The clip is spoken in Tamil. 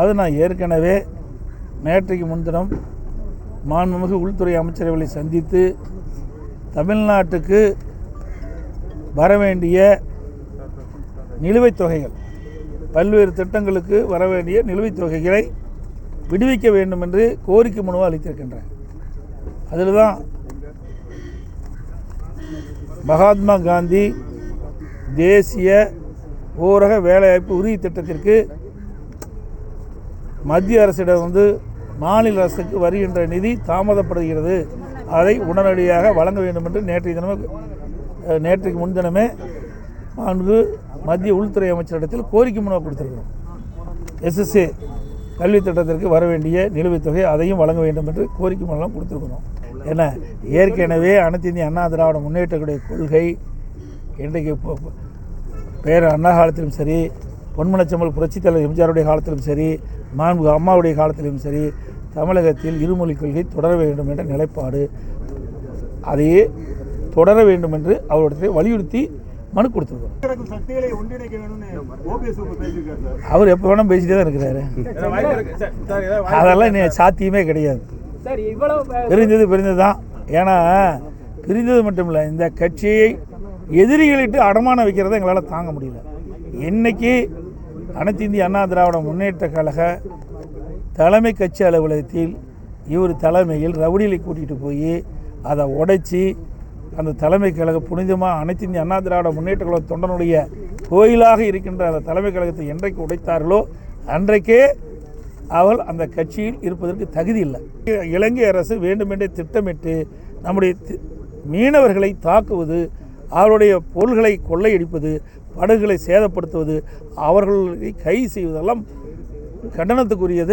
அது நான் ஏற்கனவே நேற்றைக்கு முன்தினம் மாண்புமிகு உள்துறை அமைச்சரவர்களை சந்தித்து தமிழ்நாட்டுக்கு வர வேண்டிய நிலுவைத் தொகைகள், பல்வேறு திட்டங்களுக்கு வர வேண்டிய நிலுவைத் தொகைகளை விடுவிக்க வேண்டும் என்று கோரிக்கை மனுவை அளித்திருக்கின்றேன். அதில் தான் மகாத்மா காந்தி தேசிய ஊரக வேலைவாய்ப்பு உறுதி திட்டத்திற்கு மத்திய அரசிடம் மாநில அரசுக்கு வருகின்ற நிதி தாமதப்படுகிறது, அதை உடனடியாக வழங்க வேண்டும் என்று நேற்றைக்கு முன்தினமே மத்திய உள்துறை அமைச்சரிடத்தில் கோரிக்கை மனுவை கொடுத்திருக்கிறோம். SSA கல்வி திட்டத்திற்கு வர வேண்டிய நிலுவைத் தொகை அதையும் வழங்க வேண்டும் என்று கோரிக்கை மனுலாம் கொடுத்துருக்கிறோம். ஏன்னா ஏற்கனவே அனைத்து இந்திய அண்ணா திராவிட முன்னேற்றக்கூடிய கொள்கை இன்றைக்கு பேர் அண்ணா காலத்திலும் சரி, பொன்மனச்செம்மல் புரட்சித் தலைவர் எம்ஜிஆருடைய காலத்திலும் சரி, மாண்புமிகு அம்மாவுடைய காலத்திலும் சரி, தமிழகத்தில் இருமொழிக் கொள்கை தொடர வேண்டும் என்ற நிலைப்பாடு, அதையே தொடர வேண்டும் என்று அவரிடத்தில் வலியுறுத்தி மனு கொடுத்துருக்கோம். அவர் எப்போ வேணால் பேசிட்டே தான் இருக்கிறாரு. அதெல்லாம் இன்னும் சாத்தியமே கிடையாது. பிரிந்தது தான். ஏன்னா பிரிந்தது மட்டும் இல்லை, இந்த கட்சியை எதிரிகளிட்டு அடமானம் வைக்கிறத எங்களால் தாங்க முடியல. இன்னைக்கு அனைத்து இந்திய அண்ணா திராவிட முன்னேற்ற கழக தலைமை கட்சி அலுவலகத்தில் இவர் தலைமையில் ரவுடிகளை கூட்டிகிட்டு போய் அதை உடைச்சி அந்த தலைமை கழக புனிதமாக அனைத்து இந்திய அண்ணா திராவிட முன்னேற்ற கழக தொண்டனுடைய கோயிலாக இருக்கின்ற அந்த தலைமை கழகத்தை என்றைக்கு உடைத்தார்களோ அன்றைக்கே அவள் அந்த கட்சியில் இருப்பதற்கு தகுதி இல்லை. இலங்கை அரசு வேண்டுமென்றே திட்டமிட்டு நம்முடைய மீனவர்களை தாக்குவது, அவருடைய பொருள்களை கொள்ளையடிப்பது, படகுகளை சேதப்படுத்துவது, அவர்களை கைது செய்வதெல்லாம் கண்டனத்துக்குரியது.